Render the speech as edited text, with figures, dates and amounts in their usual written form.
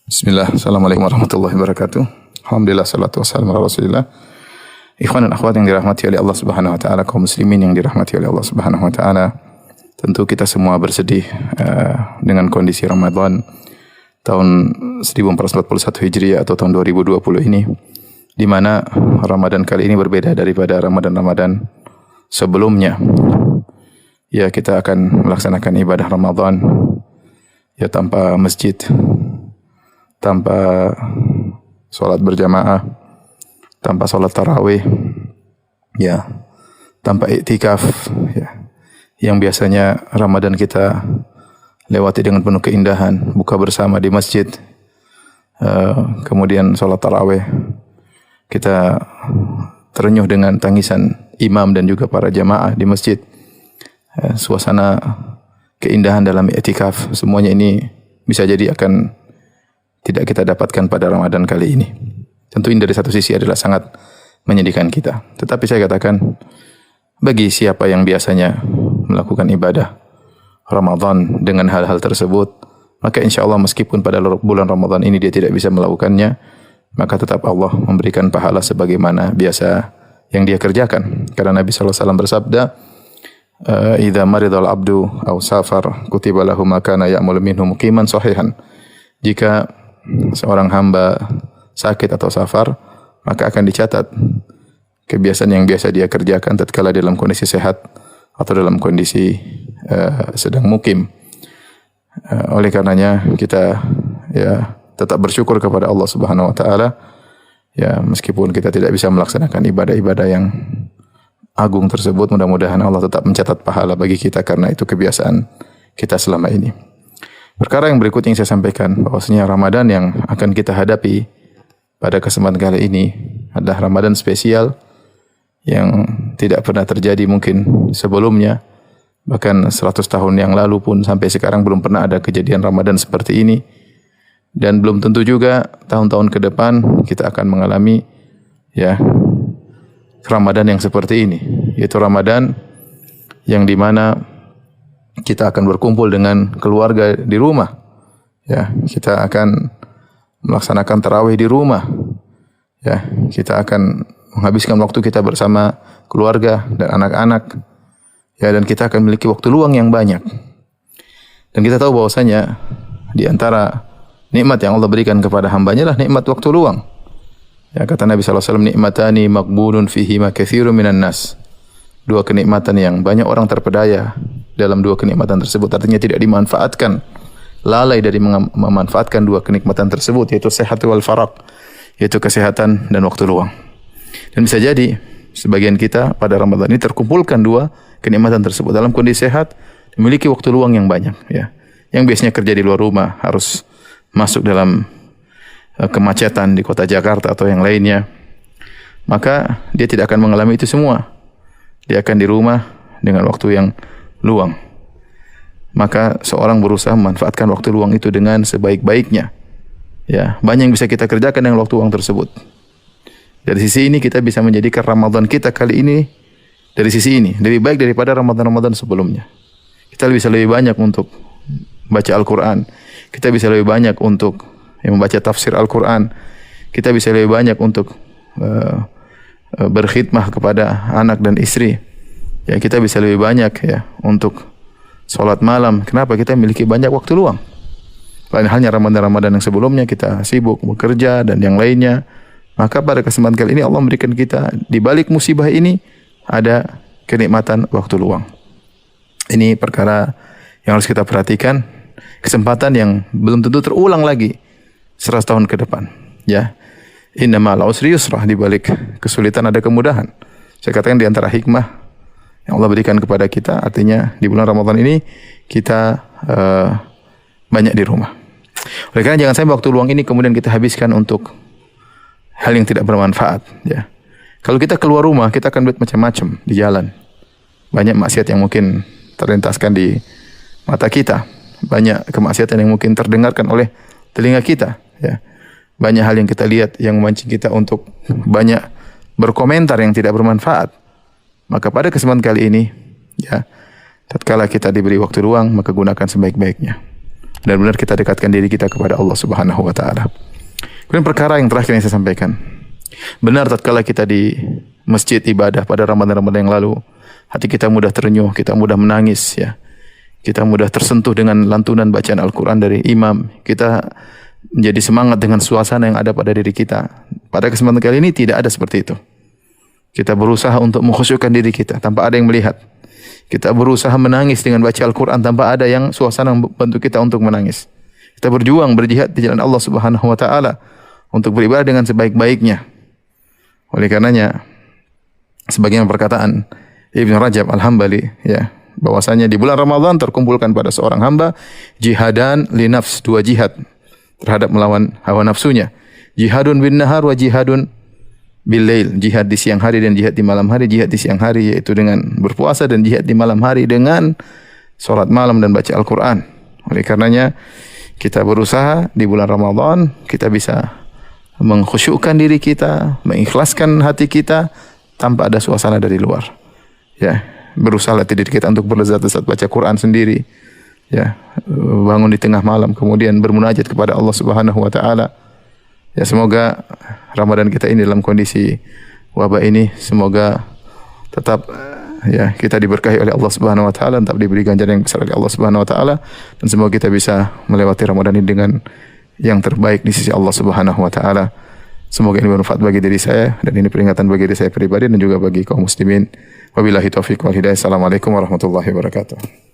Bismillah, Assalamualaikum warahmatullahi wabarakatuh. Alhamdulillah, salatu wassalamu ala rasulillah. Ikhwan dan akhwat yang dirahmati oleh Allah subhanahu wa ta'ala, kaum muslimin yang dirahmati oleh Allah subhanahu wa ta'ala. Tentu kita semua bersedih dengan kondisi Ramadan tahun 1441 Hijriah atau tahun 2020 ini, di mana Ramadan kali ini berbeda daripada Ramadan-Ramadan sebelumnya. Ya, kita akan melaksanakan ibadah Ramadan ya tanpa masjid, tanpa sholat berjamaah, tanpa sholat tarawih, ya, tanpa iktikaf, ya, yang biasanya Ramadan kita lewati dengan penuh keindahan, buka bersama di masjid, kemudian sholat tarawih, kita terenyuh dengan tangisan imam dan juga para jamaah di masjid, suasana keindahan dalam iktikaf, semuanya ini bisa jadi akan tidak kita dapatkan pada Ramadan kali ini. Tentu ini dari satu sisi adalah sangat menyedihkan kita. Tetapi saya katakan, bagi siapa yang biasanya melakukan ibadah Ramadan dengan hal-hal tersebut, maka insya Allah meskipun pada bulan Ramadan ini dia tidak bisa melakukannya, maka tetap Allah memberikan pahala sebagaimana biasa yang dia kerjakan. Karena Nabi SAW bersabda, "Idza maridal abdu aw safar kutiba lahu ma kana ya'malu minhu muqiman sahihan." Jika seorang hamba sakit atau safar, maka akan dicatat kebiasaan yang biasa dia kerjakan tatkala dalam kondisi sehat atau dalam kondisi sedang mukim. Oleh karenanya kita ya tetap bersyukur kepada Allah Subhanahu wa taala, ya, meskipun kita tidak bisa melaksanakan ibadah-ibadah yang agung tersebut, mudah-mudahan Allah tetap mencatat pahala bagi kita karena itu kebiasaan kita selama ini. Perkara yang berikut yang saya sampaikan, bahwasanya Ramadan yang akan kita hadapi pada kesempatan kali ini adalah Ramadan spesial yang tidak pernah terjadi mungkin sebelumnya. Bahkan 100 tahun yang lalu pun sampai sekarang belum pernah ada kejadian Ramadan seperti ini. Dan belum tentu juga tahun-tahun ke depan kita akan mengalami ya Ramadan yang seperti ini. Yaitu Ramadan yang dimana kita akan berkumpul dengan keluarga di rumah. Ya, kita akan melaksanakan tarawih di rumah. Ya, kita akan menghabiskan waktu kita bersama keluarga dan anak-anak. Ya, dan kita akan memiliki waktu luang yang banyak. Dan kita tahu bahwasanya di antara nikmat yang Allah berikan kepada hambanya adalah nikmat waktu luang. Ya, kata Nabi SAW, nikmatani maqbulun fihima katsirun minan nas. Dua kenikmatan yang banyak orang terpedaya dalam dua kenikmatan tersebut, artinya tidak dimanfaatkan, lalai dari memanfaatkan dua kenikmatan tersebut, yaitu sehat wal faraq, yaitu kesehatan dan waktu luang. Dan bisa jadi sebagian kita pada Ramadan ini terkumpulkan dua kenikmatan tersebut dalam kondisi sehat, memiliki waktu luang yang banyak, ya. Yang biasanya kerja di luar rumah harus masuk dalam kemacetan di kota Jakarta atau yang lainnya, maka dia tidak akan mengalami itu semua. Dia akan di rumah dengan waktu yang luang. Maka seorang berusaha memanfaatkan waktu luang itu dengan sebaik-baiknya. Ya, banyak yang bisa kita kerjakan dengan waktu luang tersebut. Dari sisi ini kita bisa menjadikan Ramadan kita kali ini dari sisi ini lebih baik daripada Ramadan-Ramadan sebelumnya. Kita bisa lebih banyak untuk baca Al-Quran. Kita bisa lebih banyak untuk membaca tafsir Al-Quran. Kita bisa lebih banyak untuk berkhidmah kepada anak dan istri. Ya, kita bisa lebih banyak ya untuk sholat malam. Kenapa? Kita memiliki banyak waktu luang. Lain halnya Ramadan-Ramadan yang sebelumnya kita sibuk bekerja dan yang lainnya. Maka pada kesempatan kali ini Allah memberikan kita di balik musibah ini ada kenikmatan waktu luang. Ini perkara yang harus kita perhatikan. Kesempatan yang belum tentu terulang lagi 100 tahun ke depan. Ya. Inna ma'al usri yusrah, di balik kesulitan ada kemudahan. Saya katakan di antara hikmah yang Allah berikan kepada kita, artinya di bulan Ramadan ini kita banyak di rumah. Oleh karena jangan sampai waktu luang ini kemudian kita habiskan untuk hal yang tidak bermanfaat. Ya. Kalau kita keluar rumah, kita akan lihat macam-macam di jalan. Banyak maksiat yang mungkin terlintaskan di mata kita. Banyak kemaksiatan yang mungkin terdengarkan oleh telinga kita. Ya. Banyak hal yang kita lihat yang memancing kita untuk banyak berkomentar yang tidak bermanfaat. Maka pada kesempatan kali ini, ya, tatkala kita diberi waktu luang, maka gunakan sebaik-baiknya. benar-benar kita dekatkan diri kita kepada Allah Subhanahu wa taala. Kemudian perkara yang terakhir yang saya sampaikan. Benar tatkala kita di masjid ibadah pada Ramadan-Ramadan yang lalu, hati kita mudah terenyuh, kita mudah menangis ya. Kita mudah tersentuh dengan lantunan bacaan Al-Quran dari imam. Kita menjadi semangat dengan suasana yang ada pada diri kita. Pada kesempatan kali ini tidak ada seperti itu. Kita berusaha untuk mengkhusyukkan diri kita tanpa ada yang melihat. Kita berusaha menangis dengan baca Al-Quran tanpa ada yang suasana membantu kita untuk menangis. Kita berjuang, berjihad di jalan Allah Subhanahu wa taala untuk beribadah dengan sebaik-baiknya. Oleh karenanya, sebagian perkataan Ibn Rajab Al-Hambali ya, bahwasanya di bulan Ramadan terkumpulkan pada seorang hamba jihadan li nafs, dua jihad terhadap melawan hawa nafsunya. Jihadun bin nahar wa jihadun bil lail, jihad di siang hari dan jihad di malam hari. Jihad di siang hari yaitu dengan berpuasa, dan jihad di malam hari dengan salat malam dan baca Al-Quran. Oleh karenanya kita berusaha di bulan Ramadan kita bisa mengkhusyukkan diri kita, mengikhlaskan hati kita tanpa ada suasana dari luar. Ya, berusaha latih diri kita untuk berlezat-lezat baca Quran sendiri. Ya, bangun di tengah malam kemudian bermunajat kepada Allah Subhanahu wa taala. Ya, semoga Ramadan kita ini dalam kondisi wabah ini semoga tetap ya kita diberkahi oleh Allah Subhanahu wa taala, tetap diberi ganjaran yang besar oleh Allah Subhanahu wa taala, dan semoga kita bisa melewati Ramadan ini dengan yang terbaik di sisi Allah Subhanahu wa taala. Semoga ini bermanfaat bagi diri saya dan ini peringatan bagi diri saya pribadi dan juga bagi kaum muslimin. Wabillahi taufiq wal hidayah. Assalamualaikum warahmatullahi wabarakatuh.